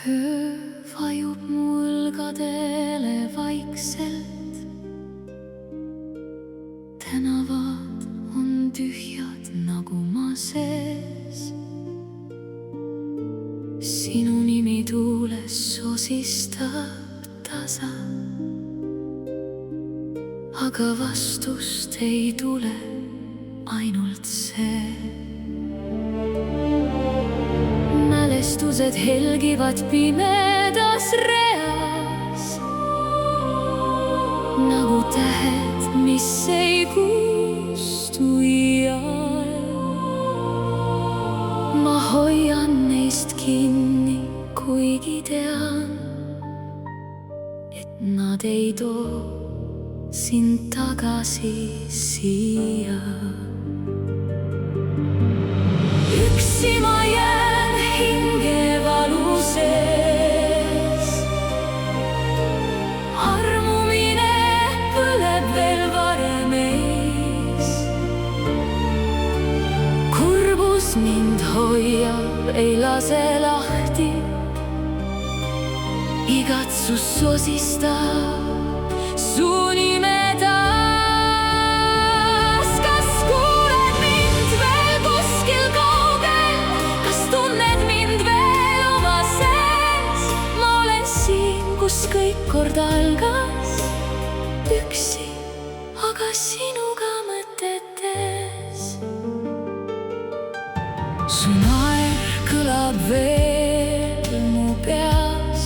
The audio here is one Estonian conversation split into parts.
öö vajub mu õlgadele vaikselt. Tänavad on tühjad nagu maa sees. Sinu nimi tuules sosistab tasa, aga vastust ei tule, ainult see. Mälestused helgivad pimedas reas, nagu tähed, mis ei kustu iial. Ma hoian neist kinni, kuigi tean, et nad ei too sind tagasi siia. Üksi ma jään hingevalu sees, armumine põleb veel varem ees. Kurbus mind hoiab, ei lase lahti, igatsus sosistab su nime taas. Kas kuuled mind veel kuskil kaugel, kas tunned mind veel oma sees? Ma olen siin, kus kõik kord algas, üksi, aga sinuga mõtetes. Su naer kõlab veel mu peas,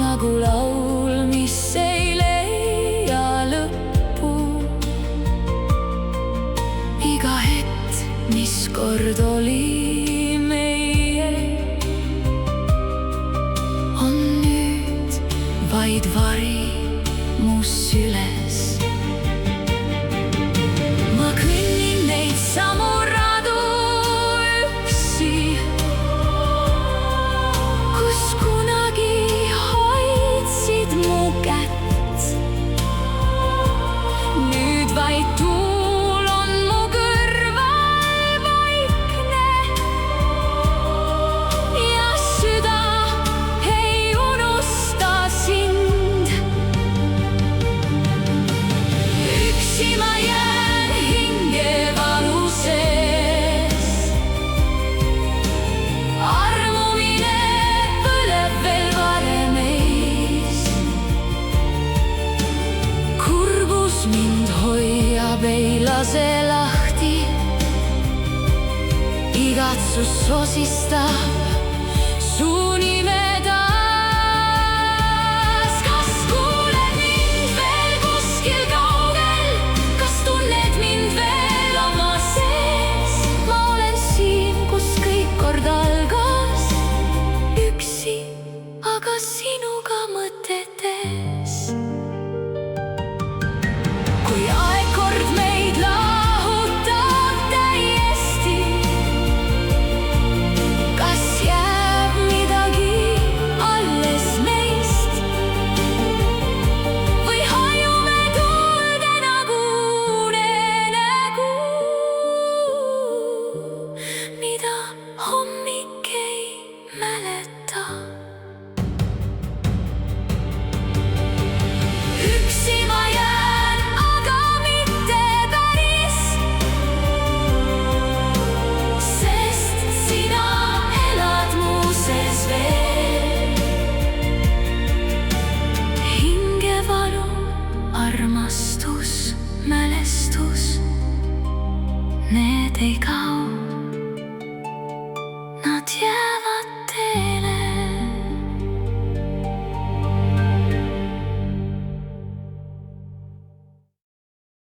nagu laul, mis ei leia lõppu. Iga hetk, mis kord oli meie, on nüüd vaid vari mu süles. Ma kõnnin neid samu radu üksi, kus kunagi hoidsid mu kätt. Nüüd vaid tuul on mu kõrval vaikne ja süda ei unusta sind. Üksi ma jään hingevalu sees, armumine põleb veel varem ees. Kurbus mind hoiab, ei lase lahti, igatsus sosistab su nime taas. Kas kuuled mind veel kuskil kaugel, kas tunned mind veel oma sees? Ma olen siin, kus kõik kord algas, üksi, aga sinu